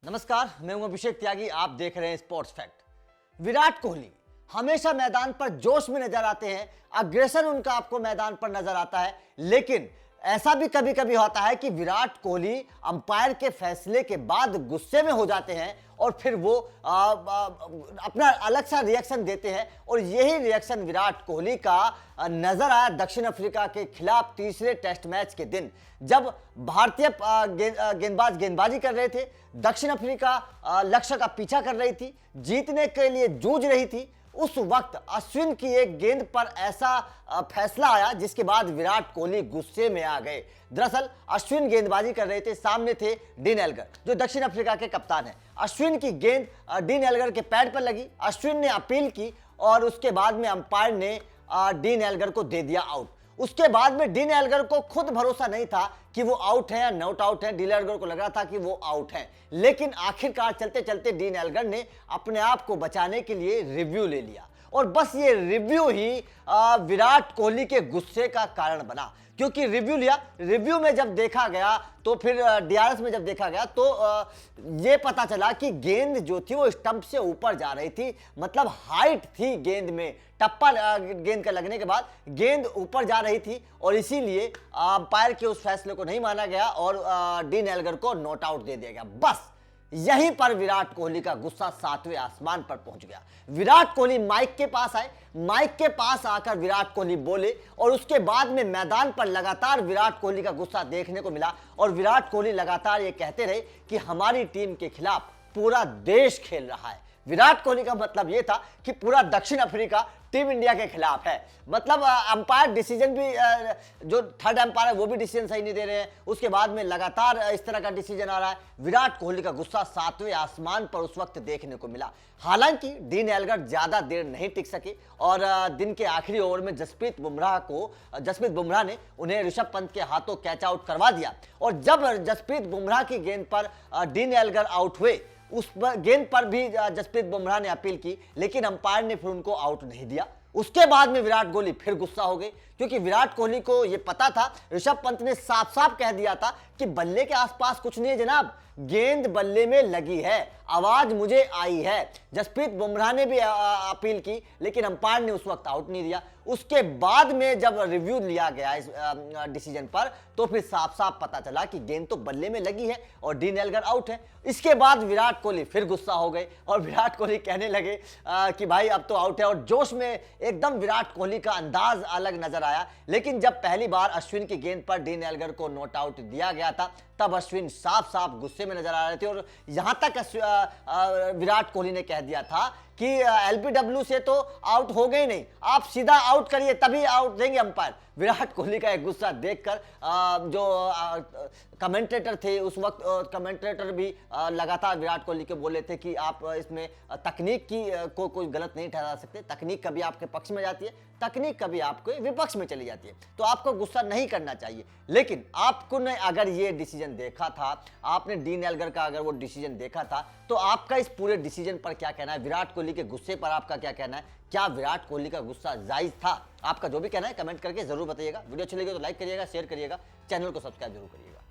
नमस्कार, मैं हूं अभिषेक त्यागी। आप देख रहे हैं स्पोर्ट्स फैक्ट। विराट कोहली हमेशा मैदान पर जोश में नजर आते हैं, अग्रेशन उनका आपको मैदान पर नजर आता है, लेकिन ऐसा भी कभी कभी होता है कि विराट कोहली अंपायर के फैसले के बाद गुस्से में हो जाते हैं और फिर वो अपना अलग सा रिएक्शन देते हैं। और यही रिएक्शन विराट कोहली का नजर आया दक्षिण अफ्रीका के खिलाफ तीसरे टेस्ट मैच के दिन, जब भारतीय गेंदबाज गेंदबाजी कर रहे थे, दक्षिण अफ्रीका लक्ष्य का पीछा कर रही थी, जीतने के लिए जूझ रही थी। उस वक्त अश्विन की एक गेंद पर ऐसा फैसला आया जिसके बाद विराट कोहली गुस्से में आ गए। दरअसल अश्विन गेंदबाजी कर रहे थे, सामने थे डीन एल्गर जो दक्षिण अफ्रीका के कप्तान हैं। अश्विन की गेंद डीन एल्गर के पैड पर लगी, अश्विन ने अपील की और उसके बाद में अंपायर ने डीन एल्गर को दे दिया आउट। उसके बाद में डीन एल्गर को खुद भरोसा नहीं था कि वो आउट है या नॉट आउट है। डीन एल्गर को लग रहा था कि वो आउट है, लेकिन आखिरकार चलते चलते डीन एल्गर ने अपने आप को बचाने के लिए रिव्यू ले लिया और बस ये रिव्यू ही विराट कोहली के गुस्से का कारण बना। क्योंकि रिव्यू लिया, रिव्यू में जब देखा गया तो फिर डीआरएस में जब देखा गया तो ये पता चला कि गेंद जो थी वो स्टंप से ऊपर जा रही थी, मतलब हाइट थी गेंद में, टप्पा गेंद का लगने के बाद गेंद ऊपर जा रही थी और इसीलिए अंपायर के उस फैसले को नहीं माना गया और डीन एल्गर को नॉट आउट दे दिया गया। बस यहीं पर विराट कोहली का गुस्सा सातवें आसमान पर पहुंच गया। विराट कोहली माइक के पास आए, माइक के पास आकर विराट कोहली बोले और उसके बाद में मैदान पर लगातार विराट कोहली का गुस्सा देखने को मिला और विराट कोहली लगातार ये कहते रहे कि हमारी टीम के खिलाफ पूरा देश खेल रहा है। विराट कोहली का मतलब यह था कि पूरा दक्षिण अफ्रीका टीम इंडिया के खिलाफ है। मतलब अंपायर डिसीजन भी, जो थर्ड अंपायर है वो भी डिसीजन सही नहीं दे रहे हैं। उसके बाद में लगातार इस तरह का डिसीजन आ रहा है। विराट कोहली का गुस्सा सातवें आसमान पर उस वक्त देखने को मिला। हालांकि डीन एल्गर ज्यादा देर नहीं टिक सके और दिन के आखिरी ओवर में जसप्रीत बुमराह ने उन्हें ऋषभ पंत के हाथों कैच आउट करवा दिया और जब जसप्रीत बुमराह की गेंद पर डीन एल्गर आउट हुए, उस गेंद पर भी जसप्रीत बुमराह ने अपील की, लेकिन अंपायर ने फिर उनको आउट नहीं दिया। उसके बाद में विराट कोहली फिर गुस्सा हो गए क्योंकि विराट कोहली को यह पता था, ऋषभ पंत ने साफ साफ कह दिया था कि बल्ले के आसपास कुछ नहीं है जनाब, गेंद बल्ले में लगी है, आवाज मुझे आई है। जसप्रीत बुमराह ने भी अपील की, लेकिन अंपायर ने उस वक्त आउट नहीं दिया। उसके बाद में जब रिव्यू लिया गया इस डिसीजन पर तो फिर साफ साफ पता चला कि गेंद तो बल्ले में लगी है और डीन एल्गर आउट है। इसके बाद विराट कोहली फिर गुस्सा हो गए और विराट कोहली कहने लगे कि भाई अब तो आउट है और जोश में एकदम विराट कोहली का अंदाज अलग नजर आया। लेकिन जब पहली बार अश्विन की गेंद पर डीन एल्गर को नॉट आउट दिया गया था तब अश्विन साफ साफ गुस्से में नजर आ रहे थे और यहां तक विराट कोहली ने कह दिया था कि एलबीडब्ल्यू से तो आउट हो गए नहीं, आप सीधा आउट करिए तभी आउट देंगे अंपायर। विराट कोहली का एक गुस्सा देखकर जो कमेंटेटर थे उस वक्त, कमेंटेटर भी लगातार विराट कोहली के बोले थे कि आप इसमें तकनीक की को कोई गलत नहीं ठहरा सकते। तकनीक कभी आपके पक्ष में जाती है, तकनीक कभी आपके विपक्ष में चली जाती है, तो आपको गुस्सा नहीं करना चाहिए। लेकिन आपको ने अगर ये डिसीजन देखा था, आपने डीन एल्गर का अगर वो डिसीजन देखा था, तो आपका इस पूरे डिसीजन पर क्या कहना है? विराट कोहली के गुस्से पर आपका क्या कहना है? क्या विराट कोहली का गुस्सा जायज था? आपका जो भी कहना है कमेंट करके जरूर बताइएगा। वीडियो अच्छी लगी तो लाइक करिएगा, शेयर करिएगा, चैनल को सब्सक्राइब जरूर करिएगा।